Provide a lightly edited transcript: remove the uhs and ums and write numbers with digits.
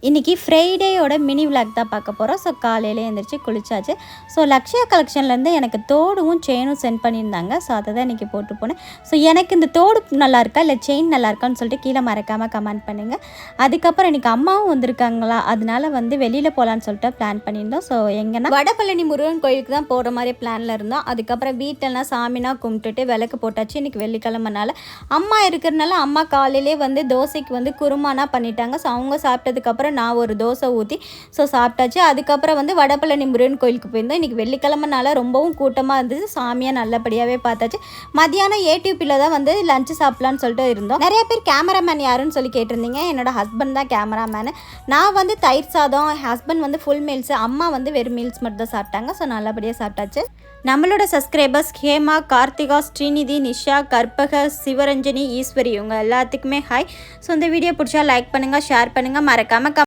இன்றைக்கி ஃப்ரைடேயோட mini vlog தான் பார்க்க போகிறோம். ஸோ காலையில் எழுந்திரிச்சு குளிச்சாச்சு. ஸோ லக்ஷயா கலெக்ஷன்லேருந்து எனக்கு தோடும் செயினும் சென்ட் பண்ணியிருந்தாங்க. ஸோ அதை தான் இன்றைக்கி போட்டு போனேன். ஸோ எனக்கு இந்த தோடு நல்லா இருக்கா இல்லை செயின் நல்லா இருக்கான்னு சொல்லிட்டு கீழே மறக்காமல் கமெண்ட் பண்ணுங்கள். அதுக்கப்புறம் இன்றைக்கி அம்மாவும் வந்திருக்காங்களா, அதனால வெளியில் போகலான்னு சொல்லிட்டு பிளான் பண்ணியிருந்தோம். ஸோ எங்கன்னா வடபழனி முருகன் கோயிலுக்கு தான் போகிற மாதிரி பிளானில் இருந்தோம். அதுக்கப்புறம் வீட்டிலலாம் சாமினா கும்பிட்டுட்டு விளக்கு போட்டாச்சு. இன்றைக்கி வெள்ளிக்கிழமைனால அம்மா இருக்கிறனால அம்மா காலையிலே தோசைக்கு குருமானா பண்ணிட்டாங்க. ஸோ அவங்க சாப்பிட்டதுக்கப்புறம் நான் ஒரு தோசை ஊற்றி ஸோ சாப்பிட்டாச்சு. அதுக்கப்புறம் வடபழனி முருகன் கோயிலுக்கு போயிருந்தோம். இன்றைக்கி வெள்ளிக்கிழமைனால ரொம்பவும் கூட்டமாக இருந்துச்சு. சாமியாக நல்லபடியாகவே பார்த்தாச்சு. மதியானம் ஏடிபியில் தான் லஞ்சு சாப்பிட்லான்னு சொல்லிட்டு இருந்தோம். நிறைய பேர் கேமராமேன் யாருன்னு சொல்லி கேட்டிருந்தீங்க. என்னோட ஹஸ்பண்ட் தான் கேமராமேனு. நான் தயிர் சாதம், ஹஸ்பண்ட் ஃபுல் மீல்ஸு, அம்மா வெறும் மீல்ஸ் மட்டும் தான் சாப்பிட்டாங்க. ஸோ நல்லபடியாக சாப்பிட்டாச்சு. நம்மளோட சப்ஸ்கிரைபர்ஸ் ஹேமா, கார்த்திகா, ஸ்ரீநிதி, நிஷா, கற்பக, சிவரஞ்சனி, ஈஸ்வரி இவங்க எல்லாத்துக்குமே ஹாய். ஸோ இந்த வீடியோ பிடிச்சா லைக் பண்ணுங்கள், ஷேர் பண்ணுங்கள், மறக்காமல்